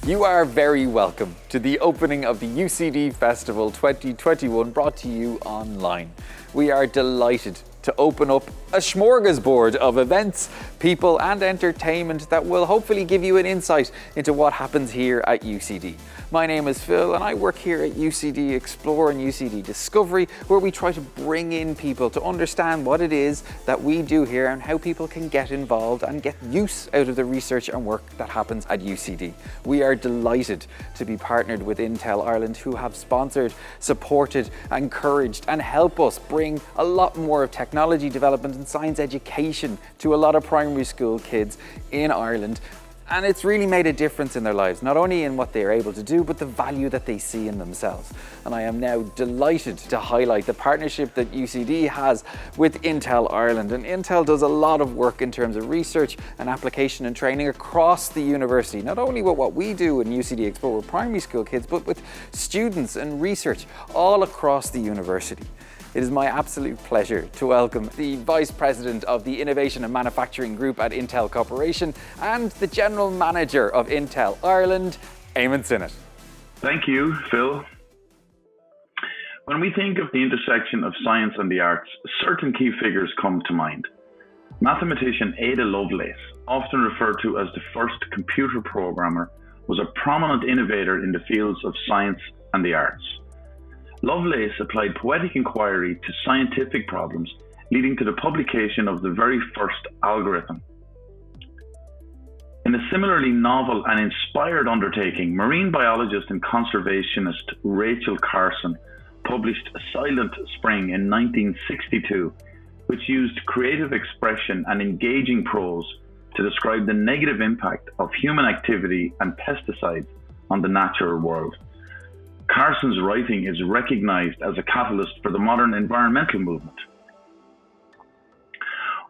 You are very welcome to the opening of the UCD Festival 2021 brought to you online. We are delighted to open up a smorgasbord of events, people and entertainment that will hopefully give you an insight into what happens here at UCD. My name is Phil and I work here at UCD Explore and UCD Discovery, where we try to bring in people to understand what it is that we do here and how people can get involved and get use out of the research and work that happens at UCD. We are delighted to be partnered with Intel Ireland, who have sponsored, supported, encouraged and help us bring a lot more of technology development and science education to a lot of primary school kids in Ireland. And it's really made a difference in their lives, not only in what they're able to do, but the value that they see in themselves. And I am now delighted to highlight the partnership that UCD has with Intel Ireland. And Intel does a lot of work in terms of research and application and training across the university, not only with what we do in UCD Explore with primary school kids, but with students and research all across the university. It is my absolute pleasure to welcome the Vice President of the Innovation and Manufacturing Group at Intel Corporation and the General Manager of Intel Ireland, Eamon Sinnott. Thank you, Phil. When we think of the intersection of science and the arts, certain key figures come to mind. Mathematician Ada Lovelace, often referred to as the first computer programmer, was a prominent innovator in the fields of science and the arts. Lovelace applied poetic inquiry to scientific problems, leading to the publication of the very first algorithm. In a similarly novel and inspired undertaking, marine biologist and conservationist Rachel Carson published Silent Spring in 1962, which used creative expression and engaging prose to describe the negative impact of human activity and pesticides on the natural world. Carson's writing is recognized as a catalyst for the modern environmental movement.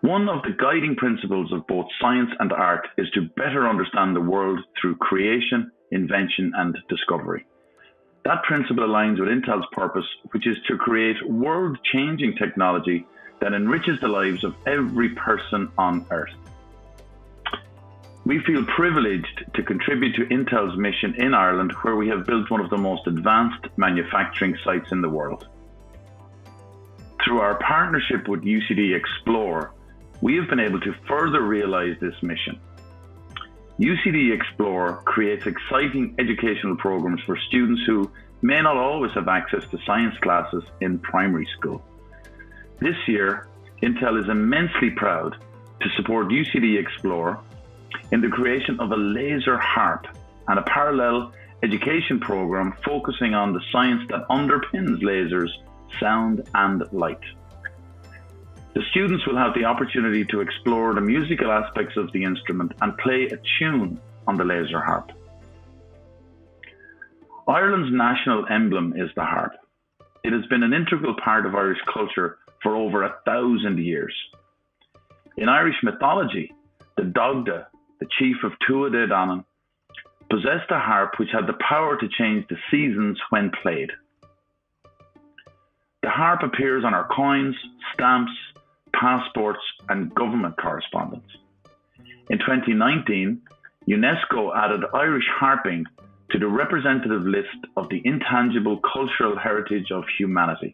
One of the guiding principles of both science and art is to better understand the world through creation, invention, and discovery. That principle aligns with Intel's purpose, which is to create world-changing technology that enriches the lives of every person on Earth. We feel privileged to contribute to Intel's mission in Ireland, where we have built one of the most advanced manufacturing sites in the world. Through our partnership with UCD Explore, we have been able to further realize this mission. UCD Explore creates exciting educational programs for students who may not always have access to science classes in primary school. This year, Intel is immensely proud to support UCD Explore in the creation of a laser harp and a parallel education program focusing on the science that underpins lasers, sound and light. The students will have the opportunity to explore the musical aspects of the instrument and play a tune on the laser harp. Ireland's national emblem is the harp. It has been an integral part of Irish culture for over 1,000 years. In Irish mythology, the Dogda, the chief of Tuatha De Danann, possessed a harp which had the power to change the seasons when played. The harp appears on our coins, stamps, passports, and government correspondence. In 2019, UNESCO added Irish harping to the representative list of the intangible cultural heritage of humanity.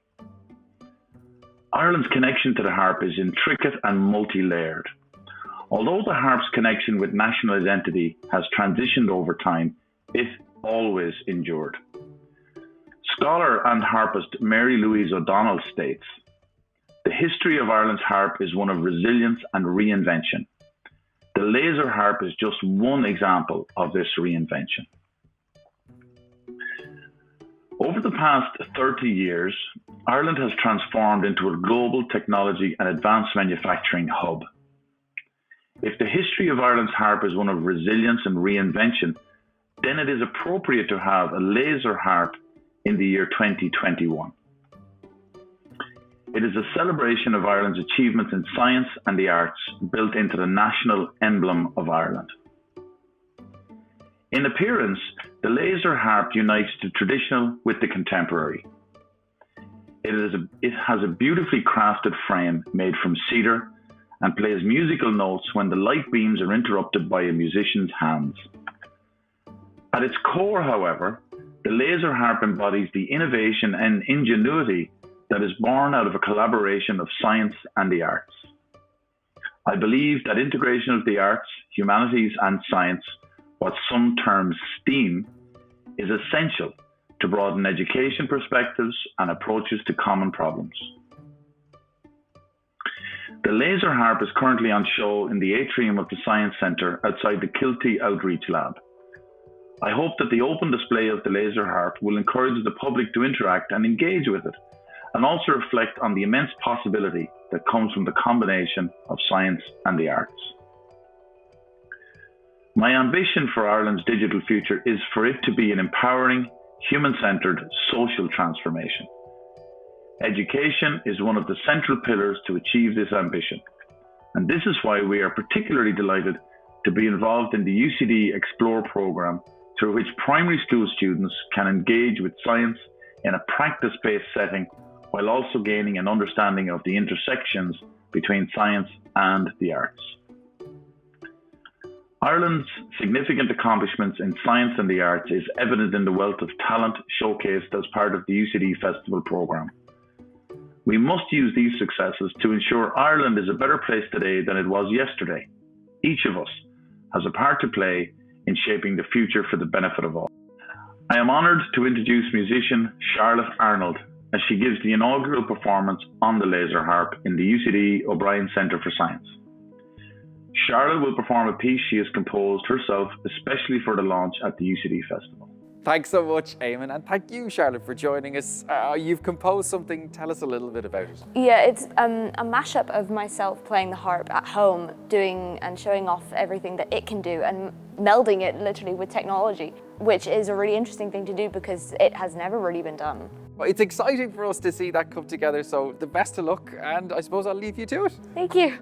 Ireland's connection to the harp is intricate and multi-layered. Although the harp's connection with national identity has transitioned over time, it always endured. Scholar and harpist Mary Louise O'Donnell states, "The history of Ireland's harp is one of resilience and reinvention. The laser harp is just one example of this reinvention." Over the past 30 years, Ireland has transformed into a global technology and advanced manufacturing hub. If the history of Ireland's harp is one of resilience and reinvention, then it is appropriate to have a laser harp in the year 2021. It is a celebration of Ireland's achievements in science and the arts built into the national emblem of Ireland. In appearance, the laser harp unites the traditional with the contemporary. It has a beautifully crafted frame made from cedar and plays musical notes when the light beams are interrupted by a musician's hands. At its core, however, the laser harp embodies the innovation and ingenuity that is born out of a collaboration of science and the arts. I believe that integration of the arts, humanities, and science, what some term STEAM, is essential to broaden education perspectives and approaches to common problems. The laser harp is currently on show in the atrium of the Science Centre outside the Kilty Outreach Lab. I hope that the open display of the laser harp will encourage the public to interact and engage with it, and also reflect on the immense possibility that comes from the combination of science and the arts. My ambition for Ireland's digital future is for it to be an empowering, human-centred social transformation. Education is one of the central pillars to achieve this ambition, and this is why we are particularly delighted to be involved in the UCD Explore programme, through which primary school students can engage with science in a practice-based setting while also gaining an understanding of the intersections between science and the arts. Ireland's significant accomplishments in science and the arts is evident in the wealth of talent showcased as part of the UCD Festival programme. We must use these successes to ensure Ireland is a better place today than it was yesterday. Each of us has a part to play in shaping the future for the benefit of all. I am honoured to introduce musician Charlotte Arnold as she gives the inaugural performance on the laser harp in the UCD O'Brien Centre for Science. Charlotte will perform a piece she has composed herself especially for the launch at the UCD Festival. Thanks so much, Eamon, and thank you, Charlotte, for joining us. You've composed something. Tell us a little bit about it. Yeah, it's a mashup of myself playing the harp at home, doing and showing off everything that it can do and melding it literally with technology, which is a really interesting thing to do because it has never really been done. Well, it's exciting for us to see that come together, so the best of luck, and I suppose I'll leave you to it. Thank you.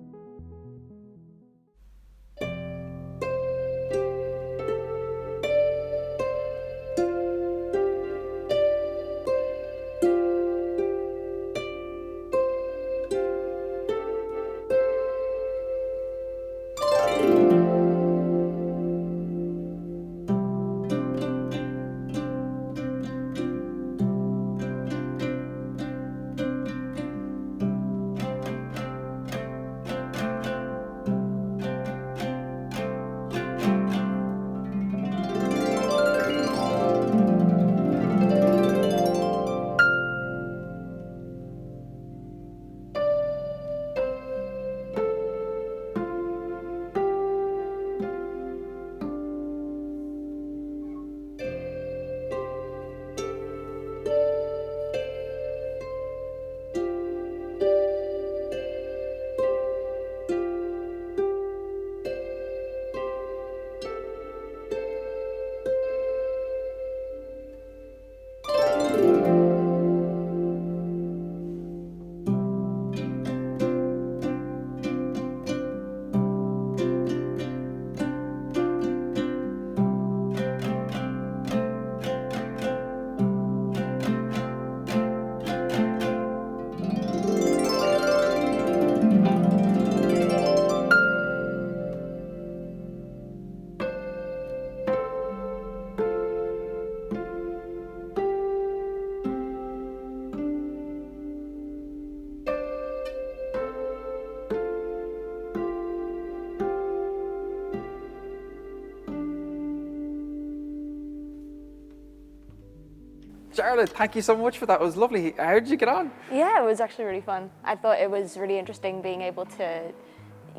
Charlotte, thank you so much for that. It was lovely. How did you get on? Yeah, it was actually really fun. I thought it was really interesting being able to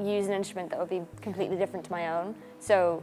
use an instrument that would be completely different to my own. So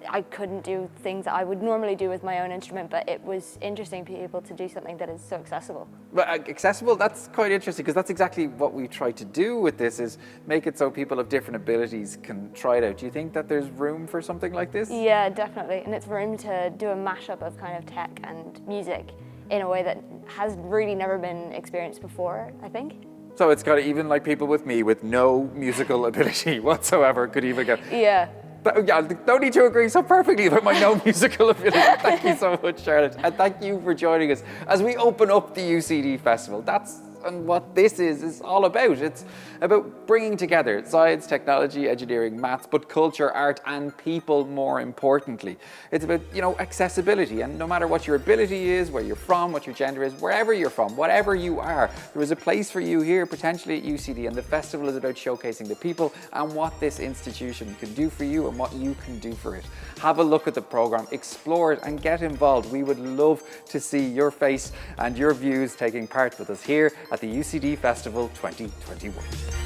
I couldn't do things that I would normally do with my own instrument, but it was interesting to be able to do something that is so accessible. But accessible, that's quite interesting, because that's exactly what we try to do with this, is make it so people of different abilities can try it out. Do you think that there's room for something like this? Yeah, definitely. And it's room to do a mashup of kind of tech and music in a way that has really never been experienced before, I think. So it's kind of even like people with me with no musical ability whatsoever could even get... Yeah. Yeah, don't need to agree so perfectly about my no musical ability. Thank you so much, Charlotte. And thank you for joining us as we open up the UCD Festival. That's and what this is all about. It's about bringing together science, technology, engineering, maths, but culture, art, and people more importantly. It's about, accessibility, and no matter what your ability is, where you're from, what your gender is, wherever you're from, whatever you are, there is a place for you here, potentially at UCD, and the festival is about showcasing the people and what this institution can do for you and what you can do for it. Have a look at the programme, explore it, and get involved. We would love to see your face and your views taking part with us here at the UCD Festival 2021.